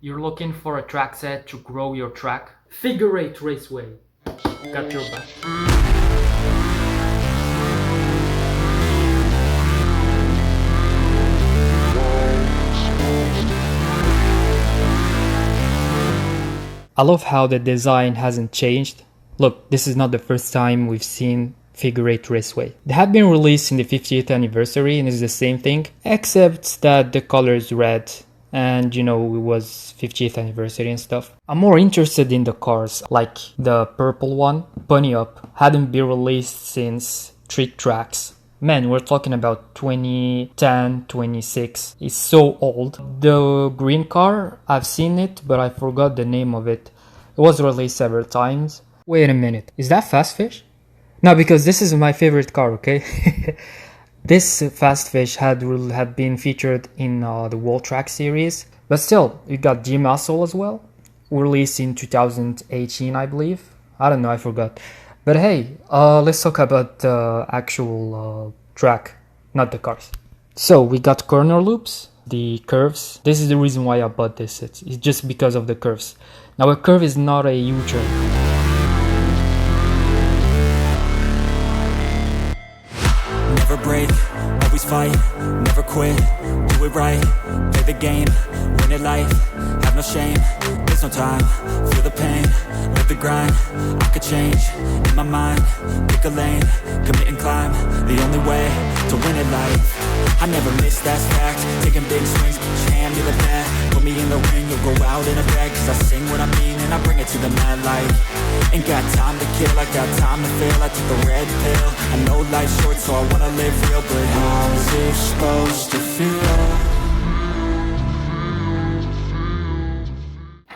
You're looking for a track set to grow your track? Figure 8 Raceway. Got your back. I love how the design hasn't changed. Look, this is not the first time we've seen Figure 8 Raceway. They have been released in the 50th anniversary and it's the same thing, except that the color is red and it was 50th anniversary and stuff. I'm more interested in the cars, like the purple one, Bunny Up, hadn't been released since Trick Tracks. Man, we're talking about 2010, 26. It's so old. The green car, I've seen it, but I forgot the name of it. It was released several times. Wait a minute, is that Fast Fish? No, because this is my favorite car, okay? This Fast Fish had been featured in the World Track series. But still, you got G-Muscle as well. Released in 2018, I believe. I don't know, I forgot. But hey, let's talk about the actual track, not the cars. So we got corner loops, the curves. This is the reason why I bought this. It's just because of the curves. Now a curve is not a U-turn. Never break, always fight, never quit, do it right, play the game, win it life, have no shame, there's no time, feel the pain, live the grind, I could change, in my mind, pick a lane, commit and climb, the only way to win it life, I never miss, that's fact, taking big swings, each hand to the bat, put me in the ring, you'll go out in a bag, cause I sing what I mean and I bring it to the mad light, ain't got time to kill, I got time to feel, I took the red pill, I know life's short so I wanna live real, but how's it supposed to feel?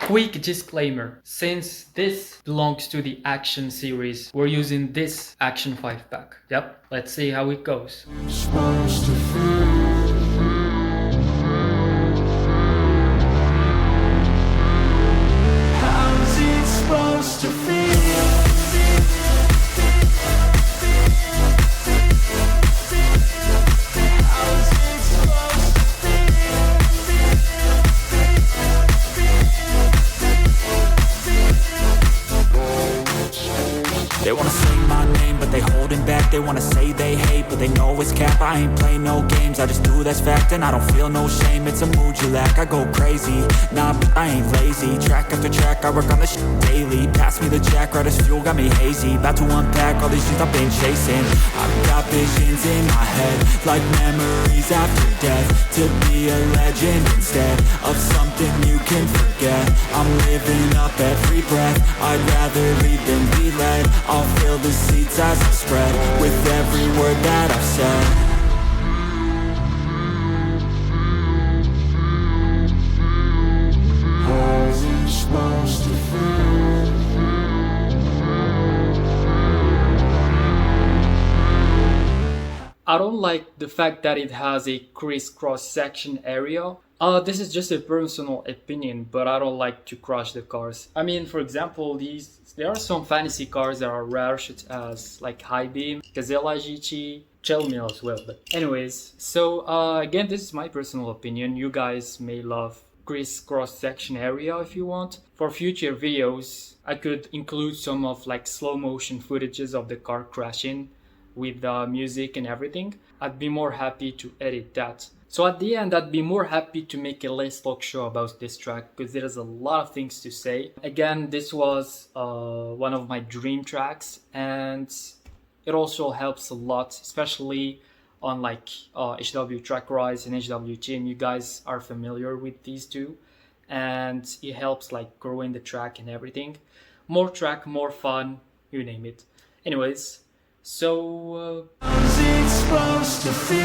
Quick disclaimer, since this belongs to the Action series, we're using this Action 5-pack. Yep, let's see how it goes. Supposed to feel. How's it supposed to feel? They wanna say my name, but they holding back. They wanna say they hate, but they know it's cap. I ain't play no games, I just do that's fact. And I don't feel no shame, it's a mood you lack. I go crazy, nah, but I ain't lazy. Track after track, I work on this shit daily. Pass me the jack, right as fuel, got me hazy. About to unpack all these things I've been chasing. I've got visions in my head, like memories after death. To be a legend instead of something you can forget. I'm living up every breath, I'd rather lead than be led. I'll fill the seats as I spread with every word that I've said. How's it supposed to feel? I don't like the fact that it has a crisscross section area. This is just a personal opinion, but I don't like to crush the cars. I mean, for example, there are some fantasy cars that are rare, such as like High Beam, Gazella GT, Chelmio as well. But anyways, so again, this is my personal opinion. You guys may love crisscross section area if you want. For future videos, I could include some of like slow motion footages of the car crashing with music and everything. I'd be more happy to edit that. So at the end, I'd be more happy to make a Let's Talk show about this track because there's a lot of things to say. Again, this was one of my dream tracks and it also helps a lot, especially on like HW Track Rise and HW Team. You guys are familiar with these two and it helps like growing the track and everything. More track, more fun, you name it. Anyways, so How's it supposed to feel?